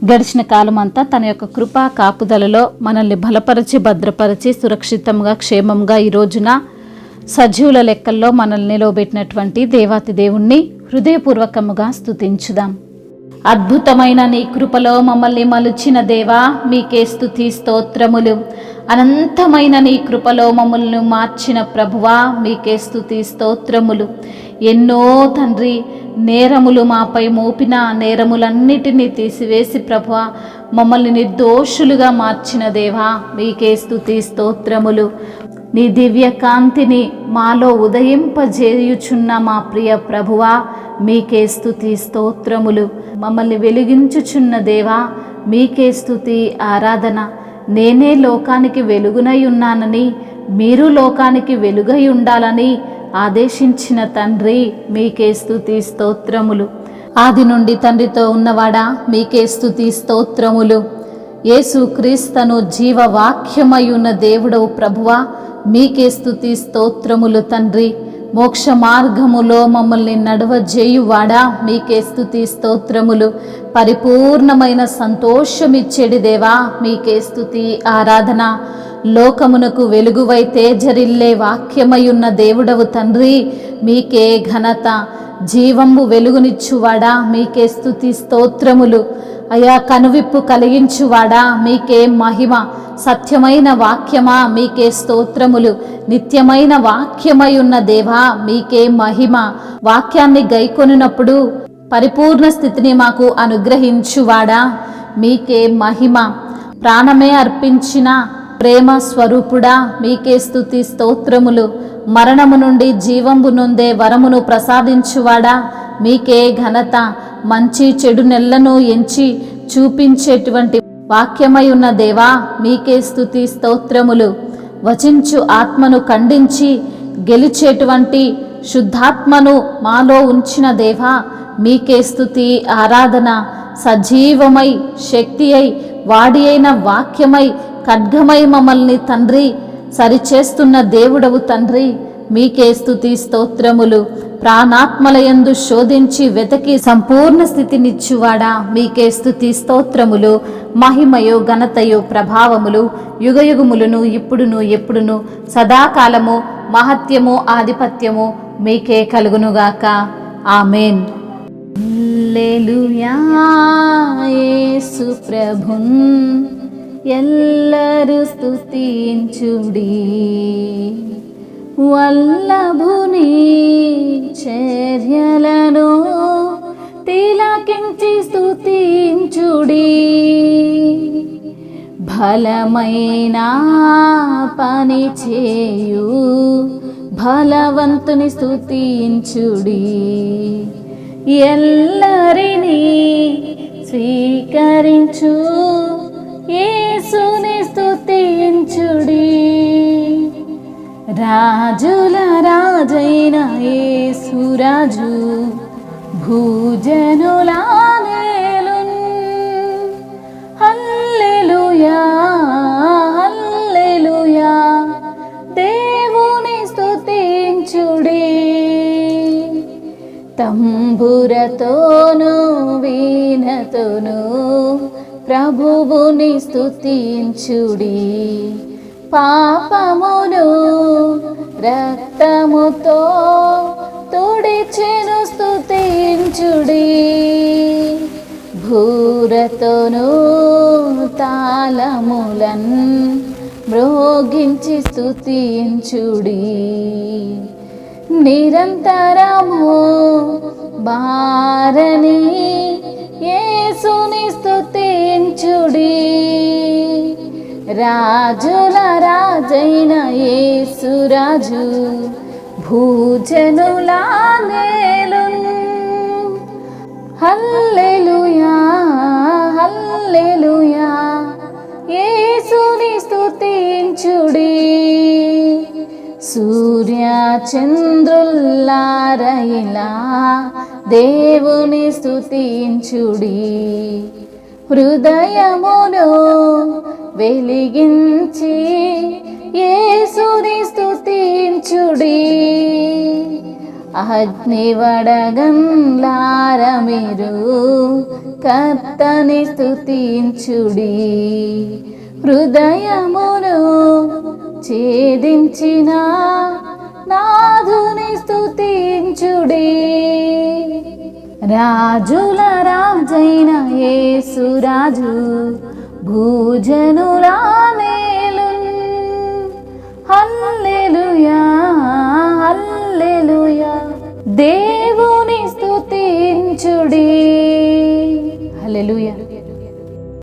గడిచిన కాలం అంతా తన యొక్క కృపా కాపుదలలో మనల్ని బలపరిచి భద్రపరిచి సురక్షితంగా క్షేమంగా ఈ రోజున సజీవుల లెక్కల్లో మనల్ని నిలవబెట్టినటువంటి దేవాతి దేవుణ్ణి హృదయపూర్వకముగా స్తుతించుదాం. అద్భుతమైన నీ కృపలో మమ్మల్ని మలుచిన దేవా, మీకే స్తుతి స్తోత్రములు. అనంతమైన నీ కృపలో మమ్మల్ని మార్చిన ప్రభువా, మీకే స్తుతి స్తోత్రములు. ఎన్నో తండ్రి నేరములు మాపై మోపిన నేరములన్నిటినీ తీసివేసి ప్రభువా మమ్మల్ని నిర్దోషులుగా మార్చిన దేవా, మీకే స్తుతి స్తోత్రములు. నీ దివ్య కాంతిని మాలో ఉదయింపజేయుచున్న మా ప్రియ ప్రభువా, మీకే స్తుతి స్తోత్రములు. మమ్మల్ని వెలిగించుచున్న దేవా, మీకే స్తుతి ఆరాధన. నేనే లోకానికి వెలుగునై ఉన్నానని, మీరు లోకానికి వెలుగై ఉండాలని ఆదేశించిన తండ్రి, మీకే స్తుతి స్తోత్రములు. ఆది నుండి తండ్రితో ఉన్నవాడా, మీకే స్తుతి స్తోత్రములు. యేసు క్రీస్తును జీవవాక్యమై ఉన్న దేవుడవు ప్రభువా, మీకే స్తుతి స్తోత్రములు తండ్రి. మోక్ష మార్గములో మమ్మల్ని నడవజేయువాడా, మీకే స్తుతి స్తోత్రములు. పరిపూర్ణమైన సంతోషమిచ్చేడి దేవా, మీకే స్తుతి ఆరాధన. లోకమునకు వెలుగువై తేజరిల్లే వాక్యమయున్న దేవుడవు తండ్రి, మీకే ఘనత. జీవము వెలుగునిచ్చువాడా, మీకే స్తుతి స్తోత్రములు. అయా కనువిప్పు కలిగించువాడా, మీకే మహిమ. సత్యమైన వాక్యమా, మీకే స్తోత్రములు. నిత్యమైన వాక్యమై ఉన్న దేవా, మీకే మహిమ. వాక్యాన్ని గైకొనినప్పుడు పరిపూర్ణ స్థితిని మాకు అనుగ్రహించువాడా, మీకే మహిమ. ప్రాణమే అర్పించిన ప్రేమ స్వరూపుడా, మీకే స్తుతి స్తోత్రములు. మరణము నుండి జీవంబు నొందే వరమును ప్రసాదించువాడా, మీకే ఘనత. మంచి చెడు నెల్లను ఎంచి చూపించేటువంటి వాక్యమై ఉన్న దేవా, మీకే స్తుతి స్తోత్రములు. వచించు ఆత్మను ఖండించి గెలిచేటువంటి శుద్ధాత్మను మాలో ఉంచిన దేవా, మీకే స్తుతి ఆరాధన. సజీవమై శక్తి అయి వాడి అయిన వాక్యమై ఖడ్గమై మమ్మల్ని తండ్రి సరిచేస్తున్న దేవుడవు తండ్రి, మీకే స్తుతి స్తోత్రములు. ప్రాణాత్మలయందు శోధించి వెతకి సంపూర్ణ స్థితినిచ్చువాడా, మీకే స్తుతి స్తోత్రములు. మహిమయు ఘనతయు ప్రభావములు యుగయుగములను ఇప్పుడును ఎప్పుడును సదాకాలము మహత్యము ఆధిపత్యము మీకే కలుగునుగాక. ఆమేన్. హల్లెలూయా. యేసు ప్రభున్ ఎల్లరూ స్తుతించుడి. వల్లభుని చర్యలను తిలకించి స్తుతించుడి. బలమైన పని చేయు బలవంతుని స్తుతించుడి. ఎల్లరినీ స్వీకరించు యేసుని స్తుతించుడి. రాజుల రాజైన యేసురాజు భూజనుల నేలున్. హల్లెలూయా, హల్లెలూయా. దేవుని స్తుతించుడి. తంబురతోను వీణతోను ప్రభువుని స్తుతించుడి. పాపమును రక్తముతో తుడిచెను స్తుతించుడి. భూరతోను తాళములన్ మ్రోగించి స్తుతించుడి. నిరంతరము బారని యేసుని స్తుతించుడి. రాజుల రాజైన యేసురాజు భూజనుల నేలున్. హల్లెలూయా, హల్లెలూయా. యేసుని స్తుతించుడి. సూర్య చంద్రుల్లారయిలా దేవుని స్తుతించుడి. హృదయమును వెలిగించి యేసుని స్తుతించుడి. అగ్నివడగంలార మీరు కర్తని స్తుతించుడి. హృదయమును ఛేదించిన నాథుని స్తుతించుడి. రాజుల రాజైన యేసురాజు భూజనుల నేలున్. హల్లెలూయా హల్లెలూయా దేవుని స్తుతించుడి. హల్లెలూయా.